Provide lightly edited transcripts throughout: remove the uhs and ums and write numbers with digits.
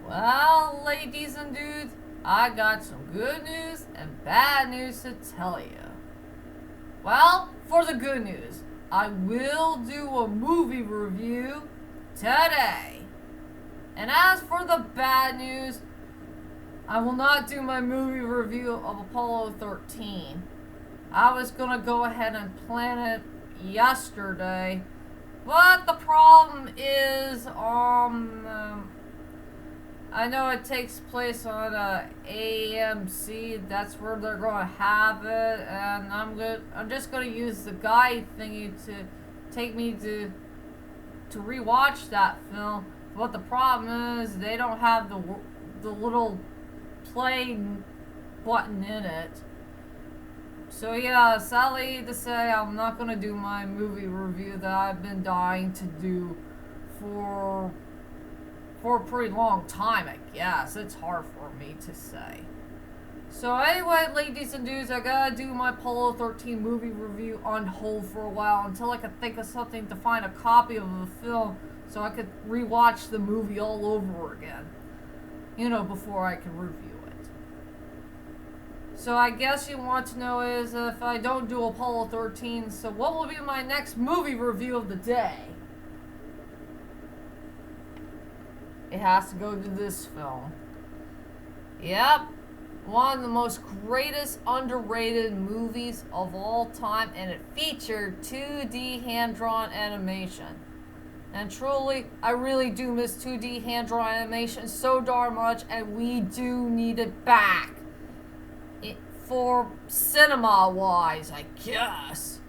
Well, ladies and dudes, I got some good news and bad news to tell you. Well, for the good news, I will do a movie review today. And as for the bad news, I will not do my movie review of Apollo 13. I was gonna go ahead and plan it yesterday, but the problem is, I know it takes place on AMC. That's where they're gonna have it, and I'm just gonna use the guide thingy to take me to rewatch that film. But the problem is they don't have the little play button in it. So yeah, sadly to say, I'm not gonna do my movie review that I've been dying to do for a pretty long time, I guess. It's hard for me to say. So anyway, ladies and dudes, I gotta do my Apollo 13 movie review on hold for a while until I could think of something to find a copy of the film so I could rewatch the movie all over again. Before I can review it. So I guess you want to know is if I don't do Apollo 13, so what will be my next movie review of the day? It has to go to this film. Yep. One of the most greatest underrated movies of all time, and it featured 2D hand-drawn animation. And truly, I really do miss 2D hand-drawn animation so darn much, and we do need it back. For cinema-wise, I guess.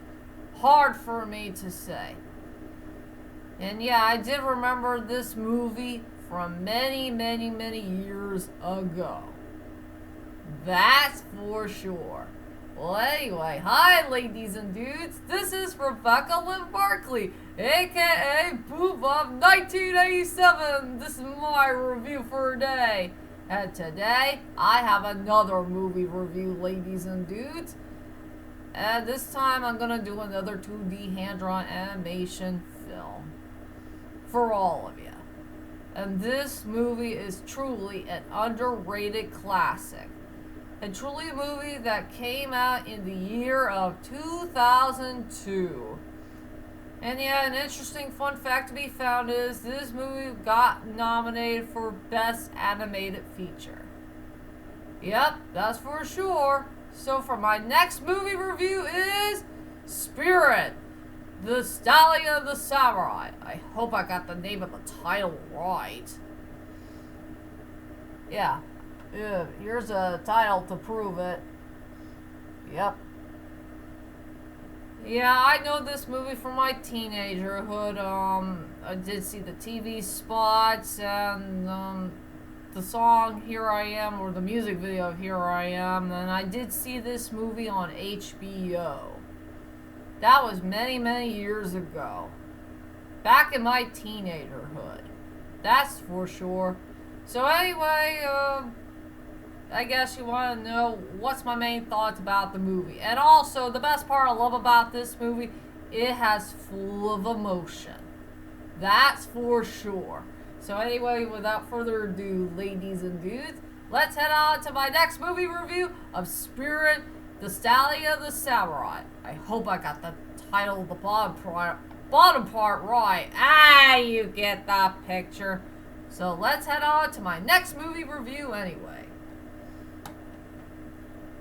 Hard for me to say. And yeah, I did remember this movie from many, many, many years ago. That's for sure. Well, anyway, hi ladies and dudes. This is Rebecca Lynn Barkley, aka Boob of 1987. This is my review for today. And today, I have another movie review, ladies and dudes. And this time, I'm gonna do another 2D hand-drawn animation film. For all of you. And this movie is truly an underrated classic. And truly a movie that came out in the year of 2002. And yeah, an interesting fun fact to be found is this movie got nominated for Best Animated Feature. Yep, that's for sure. So for my next movie review is Spirit, the Stallion of the Cimarron. I hope I got the name of the title right. Yeah, here's a title to prove it. Yep. Yeah, I know this movie from my teenagerhood. I did see the TV spots and the song Here I Am, or the music video of Here I Am, and I did see this movie on HBO. That was many, many years ago. Back in my teenagerhood. That's for sure. So anyway, I guess you want to know what's my main thoughts about the movie. And also, the best part I love about this movie, it has full of emotion. That's for sure. So anyway, without further ado, ladies and dudes, let's head on to my next movie review of Spirit, the Stallion of the Cimarron. I hope I got the title of the bottom part right. You get that picture. So let's head on to my next movie review anyway.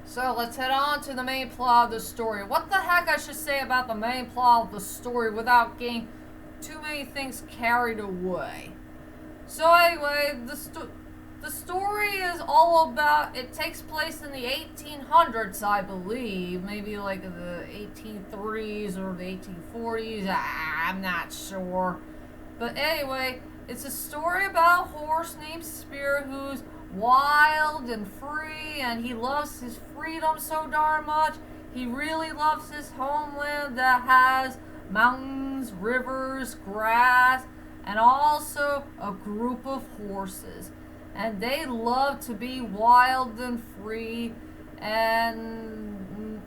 So let's head on to the main plot of the story. What the heck I should say about the main plot of the story without getting too many things carried away. So anyway, the story is all about, it takes place in the 1800s, I believe. Maybe like the 1830s or the 1840s. I'm not sure. But anyway, it's a story about a horse named Spirit who's wild and free, and he loves his freedom so darn much. He really loves his homeland that has mountains, rivers, grass, and also a group of horses. And they love to be wild and free, and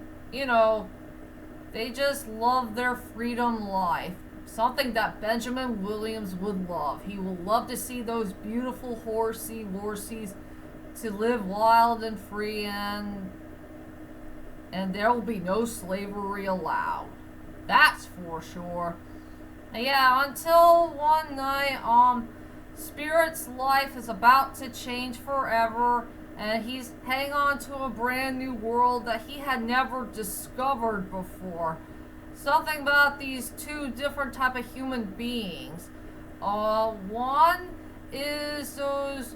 they just love their freedom life. Something that Benjamin Williams would love. He will love to see those beautiful horses to live wild and free and there will be no slavery allowed. That's for sure. And yeah, until one night, Spirit's life is about to change forever, and he's heading on to a brand new world that he had never discovered before. Something about these two different type of human beings. One is those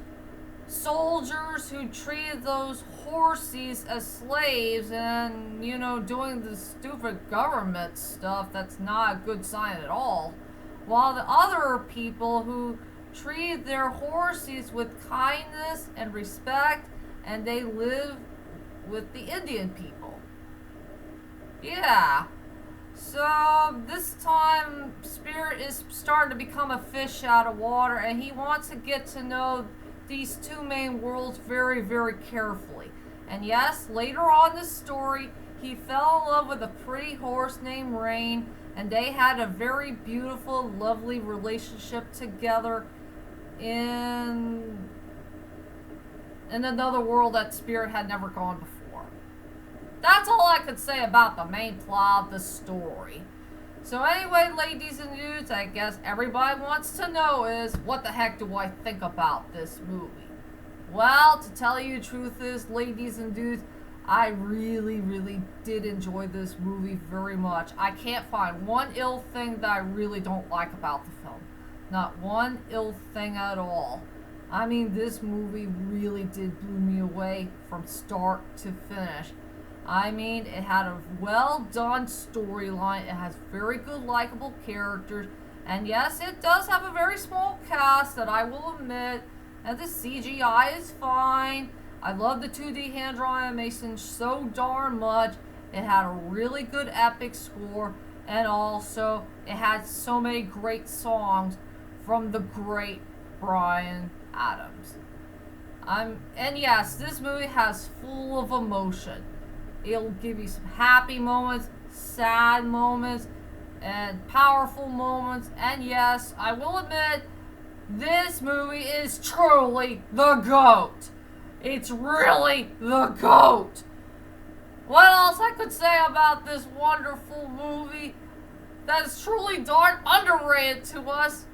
soldiers who treated those horses as slaves and, you know, doing the stupid government stuff that's not a good sign at all. While the other people who treated their horses with kindness and respect, and they live with the Indian people. Yeah. So this time Spirit is starting to become a fish out of water, and he wants to get to know these two main worlds very, very carefully. And yes, later on in the story, he fell in love with a pretty horse named Rain, and they had a very beautiful, lovely relationship together in another world that Spirit had never gone before. That's all I could say about the main plot of the story. So anyway, ladies and dudes, I guess everybody wants to know is, what the heck do I think about this movie? Well, to tell you the truth is, ladies and dudes, I really, really did enjoy this movie very much. I can't find one ill thing that I really don't like about the film. Not one ill thing at all. I mean, this movie really did blow me away from start to finish. I mean, it had a well-done storyline. It has very good, likable characters. And yes, it does have a very small cast that I will admit. And the CGI is fine. I love the 2D hand-drawn animation so darn much. It had a really good epic score. And also, it had so many great songs from the great Bryan Adams. And yes, this movie has full of emotion. It'll give you some happy moments, sad moments, and powerful moments. And yes, I will admit, this movie is truly the GOAT. It's really the GOAT. What else I could say about this wonderful movie that is truly darn underrated to us,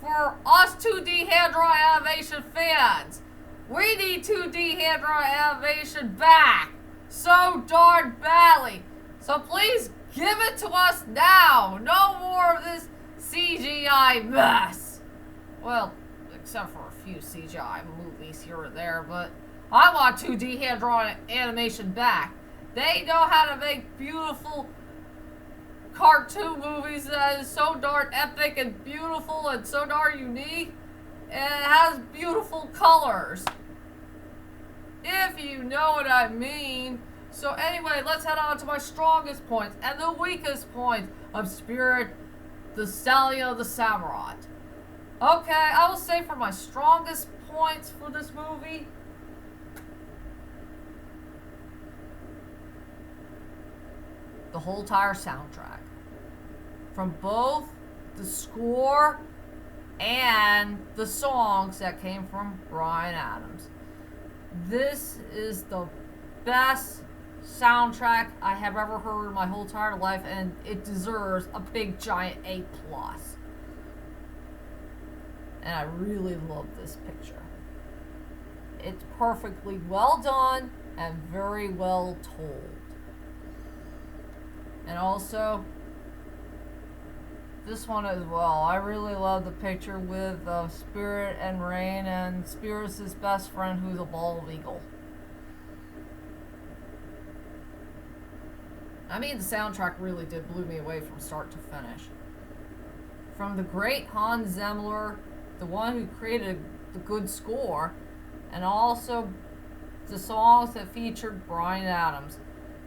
for us 2D hand-drawn animation fans? We need 2D hand-drawn animation back so darn badly. So please give it to us now. No more of this CGI mess. Well, except for a few CGI movies here or there, but I want 2D hand-drawn animation back. They know how to make beautiful cartoon movies that is so darn epic and beautiful and so darn unique, and it has beautiful colors, if you know what I mean. So anyway, let's head on to my strongest points and the weakest points of Spirit, the Stallion of the Cimarron. Okay, I will say for my strongest points for this movie, the whole entire soundtrack. From both the score and the songs that came from Bryan Adams. This is the best soundtrack I have ever heard in my whole entire life, and it deserves a big giant A+. And I really love this picture. It's perfectly well done and very well told. And also, this one as well. I really love the picture with Spirit and Rain, and Spirit's his best friend who's a bald eagle. I mean, the soundtrack really did blow me away from start to finish. From the great Hans Zimmer, the one who created the good score, and also the songs that featured Bryan Adams.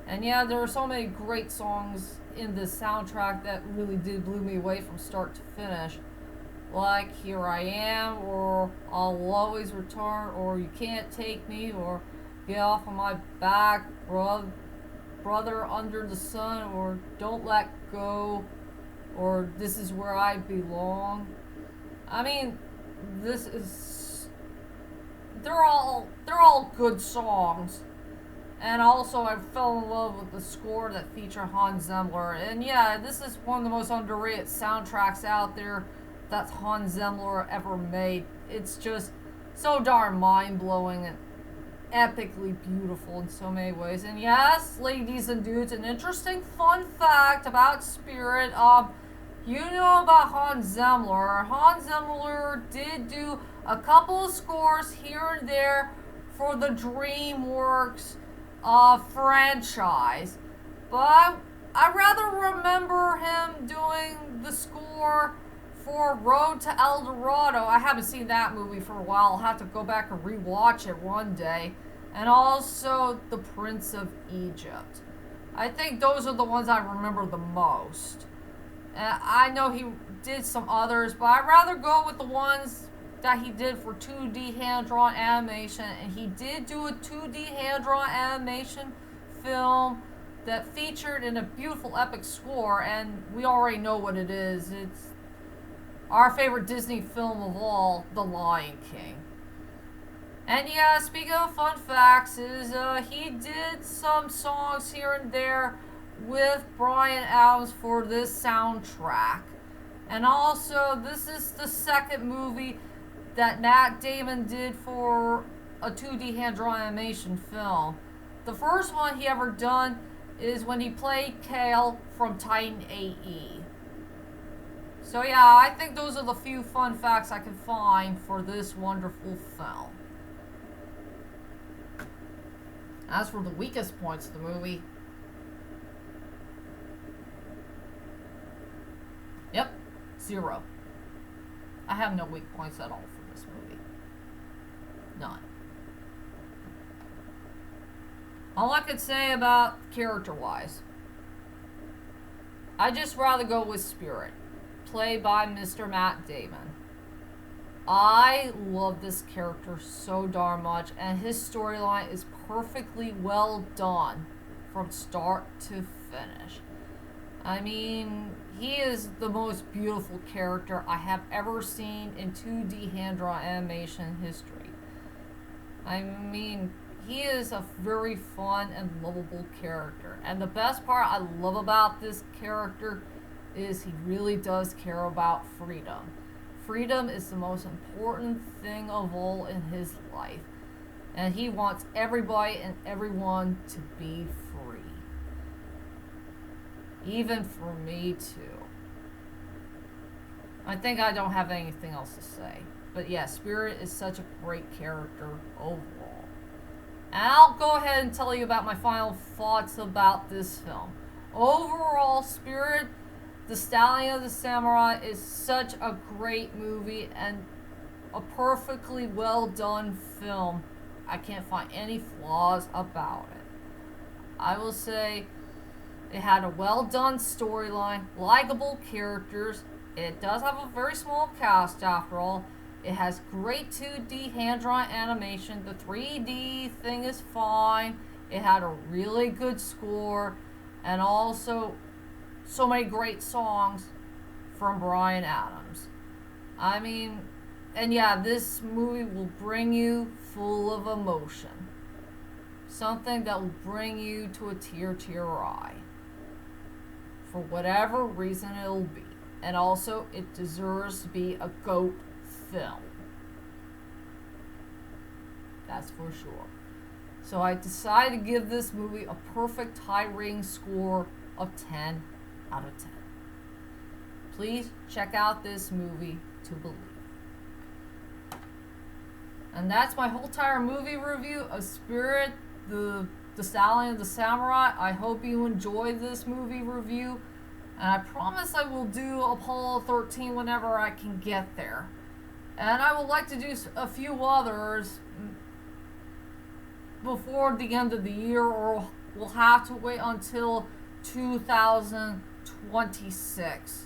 And yeah, there are so many great songs in this soundtrack that really did blow me away from start to finish. Like Here I Am, or I'll Always Return, or You Can't Take Me, or Get Off of My Back, Brother Under the Sun, or Don't Let Go, or This Is Where I Belong. I mean, this is they're all good songs. And also, I fell in love with the score that featured Hans Zimmer. And yeah, this is one of the most underrated soundtracks out there that Hans Zimmer ever made. It's just so darn mind-blowing and epically beautiful in so many ways. And yes, ladies and dudes, an interesting fun fact about Spirit. You know about Hans Zimmer. Hans Zimmer did do a couple of scores here and there for the DreamWorks franchise, but I rather remember him doing the score for Road to El Dorado. I haven't seen that movie for a while. I'll have to go back and rewatch it one day. And also The Prince of Egypt. I think those are the ones I remember the most. I know he did some others, but I'd rather go with the ones that he did for 2D hand-drawn animation. And he did do a 2D hand-drawn animation film that featured in a beautiful epic score, and we already know what it is. It's our favorite Disney film of all, The Lion King. And yeah, speaking of fun facts, is he did some songs here and there with Bryan Adams for this soundtrack. And also, this is the second movie that Matt Damon did for a 2D hand-drawn animation film. The first one he ever done is when he played Kale from Titan AE. So yeah, I think those are the few fun facts I can find for this wonderful film. As for the weakest points of the movie, yep, 0. I have no weak points at all for this movie. None. All I could say about character-wise, I'd just rather go with Spirit, played by Mr. Matt Damon. I love this character so darn much, and his storyline is perfectly well done from start to finish. I mean, he is the most beautiful character I have ever seen in 2D hand-drawn animation history. I mean, he is a very fun and lovable character. And the best part I love about this character is he really does care about freedom. Freedom is the most important thing of all in his life. And he wants everybody and everyone to be free. Even for me too. I think I don't have anything else to say. But yeah, Spirit is such a great character overall. And I'll go ahead and tell you about my final thoughts about this film. Overall, Spirit, the Stallion of the Cimarron is such a great movie and a perfectly well done film. I can't find any flaws about it. I will say it had a well done storyline, likable characters. It does have a very small cast after all. It has great 2D hand-drawn animation. The 3D thing is fine. It had a really good score. And also, so many great songs from Bryan Adams. I mean, and yeah, this movie will bring you full of emotion. Something that will bring you to a tear to your eye. For whatever reason it'll be. And also, it deserves to be a GOAT film. That's for sure. So I decided to give this movie a perfect high rating score of 10 out of 10. Please check out this movie to believe. And that's my whole entire movie review of Spirit, the Stallion of the Samurai. I hope you enjoyed this movie review. And I promise I will do Apollo 13 whenever I can get there. And I would like to do a few others before the end of the year, or we'll have to wait until 2026.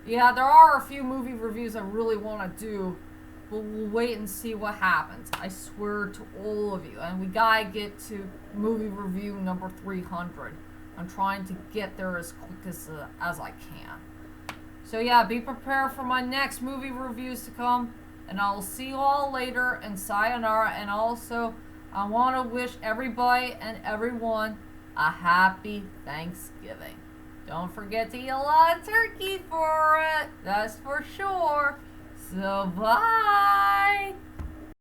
Yeah, there are a few movie reviews I really want to do, but we'll wait and see what happens. I swear to all of you. And we gotta get to movie review number 300. I'm trying to get there as quick as I can. So yeah, be prepared for my next movie reviews to come. And I'll see you all later, and sayonara. And also, I want to wish everybody and everyone a happy Thanksgiving. Don't forget to eat a lot of turkey for it. That's for sure. So bye.